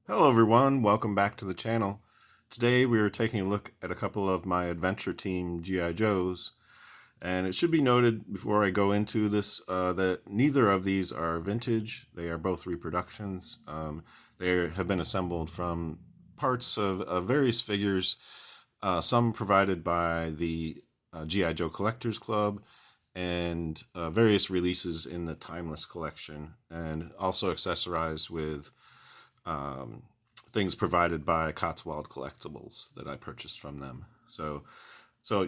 Hello everyone, welcome back to the channel. Today we are taking a look at a couple of my Adventure Team G.I. Joes, and it should be noted before I go into this that neither of these are vintage. They are both reproductions. They have been assembled from parts of various figures, some provided by the G.I. Joe Collectors Club, and various releases in the Timeless collection, and also accessorized with things provided by Cotswold Collectibles that I purchased from them. So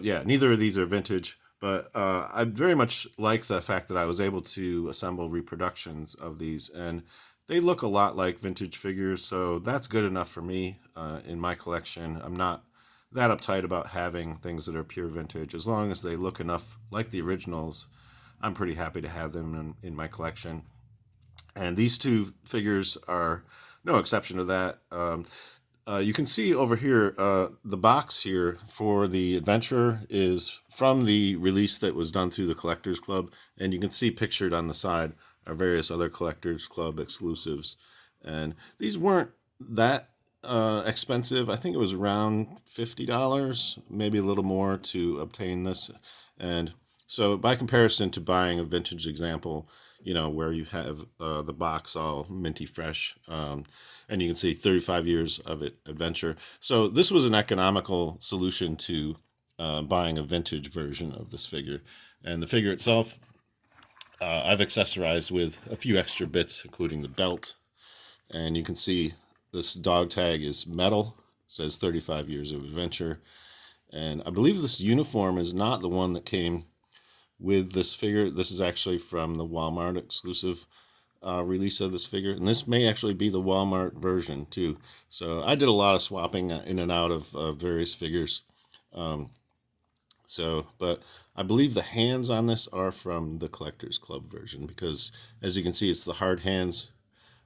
yeah, neither of these are vintage, but I very much like the fact that I was able to assemble reproductions of these, and they look a lot like vintage figures, so that's good enough for me in my collection. I'm not that uptight about having things that are pure vintage. As long as they look enough like the originals, I'm pretty happy to have them in my collection. And these two figures are no exception to that. You can see over here, the box here for the Adventure is from the release that was done through the Collectors Club, and you can see pictured on the side are various other Collectors Club exclusives. And these weren't that expensive. I think it was around $50, maybe a little more to obtain this. And so by comparison to buying a vintage example, where you have the box all minty fresh, and you can see 35 years of adventure. So this was an economical solution to buying a vintage version of this figure. And the figure itself, I've accessorized with a few extra bits, including the belt. And you can see this dog tag is metal, says 35 years of adventure. And I believe this uniform is not the one that came with this figure. This is actually from the Walmart exclusive release of this figure, and this may actually be the Walmart version too. So I did a lot of swapping in and out of various figures. But I believe the hands on this are from the Collectors Club version, because as you can see, it's the hard hands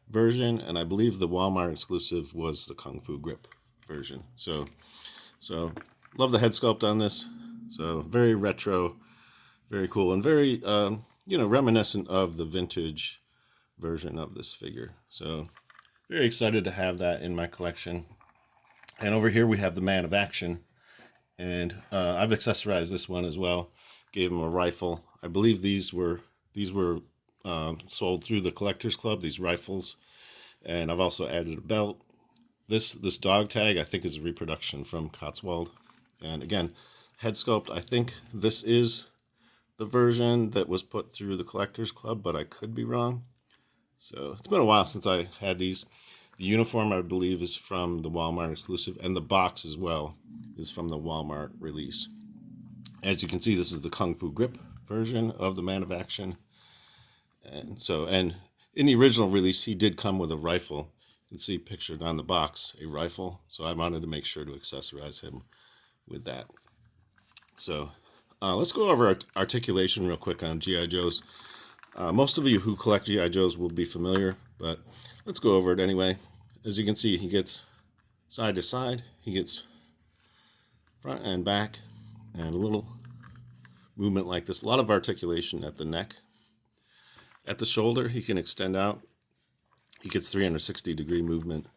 version, and I believe the Walmart exclusive was the Kung Fu grip version. So love the head sculpt on this. So very retro, very cool, and very reminiscent of the vintage version of this figure. So very excited to have that in my collection. And over here we have the Man of Action, and I've accessorized this one as well. Gave him a rifle. I believe these were sold through the Collectors Club, these rifles, and I've also added a belt. This dog tag I think is a reproduction from Cotswold, and again, head sculpt. I think this is the version that was put through the Collectors Club, but I could be wrong. So it's been a while since I had these. The uniform, I believe, is from the Walmart exclusive, and the box as well is from the Walmart release. As you can see, this is the Kung Fu grip version of the Man of Action. And in the original release, he did come with a rifle. You can see pictured on the box, a rifle. So I wanted to make sure to accessorize him with that. So let's go over articulation real quick on G.I. Joes. Most of you who collect G.I. Joes will be familiar, but let's go over it anyway. As you can see, he gets side to side, he gets front and back, and a little movement like this. A lot of articulation at the neck. At the shoulder, he can extend out. He gets 360-degree movement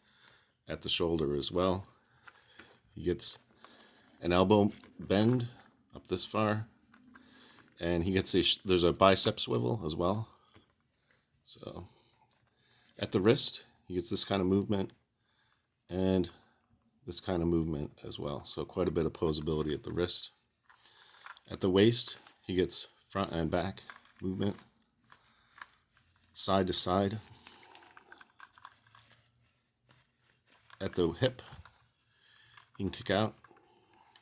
at the shoulder as well. He gets an elbow bend up this far. And he gets there's a bicep swivel as well. So at the wrist, he gets this kind of movement and this kind of movement as well. So quite a bit of posability at the wrist. At the waist, he gets front and back movement, side to side. At the hip, he can kick out,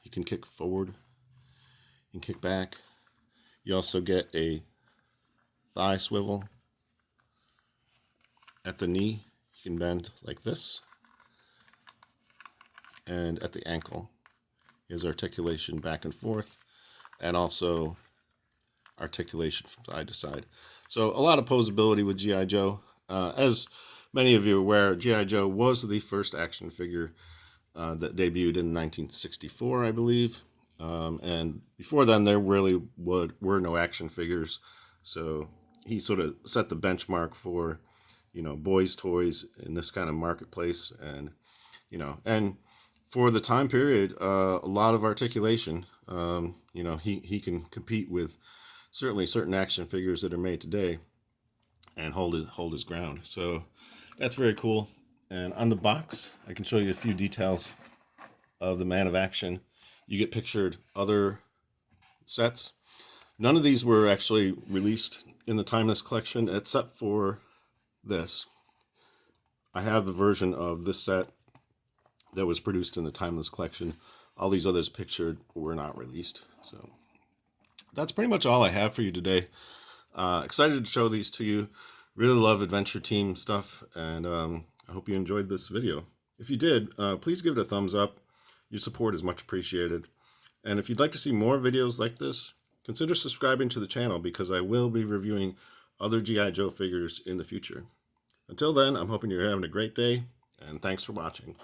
he can kick forward, he can kick back. You also get a thigh swivel. At the knee, you can bend like this. And at the ankle, he has articulation back and forth, and also articulation from side to side. So a lot of posability with G.I. Joe. As many of you are aware, G.I. Joe was the first action figure that debuted in 1964, I believe. And before then, there really were no action figures. So he sort of set the benchmark for boys' toys in this kind of marketplace. And, and for the time period, a lot of articulation. He can compete with certainly certain action figures that are made today and hold his ground. So that's very cool. And on the box, I can show you a few details of the Man of Action. You get pictured other sets. None of these were actually released in the Timeless collection except for this. I have a version of this set that was produced in the Timeless collection. All these others pictured were not released. So that's pretty much all I have for you today. Excited to show these to you. Really love Adventure Team stuff, and I hope you enjoyed this video. If you did, please give it a thumbs up. Your support is much appreciated. And if you'd like to see more videos like this, consider subscribing to the channel, because I will be reviewing other G.I. Joe figures in the future. Until then, I'm hoping you're having a great day, and thanks for watching.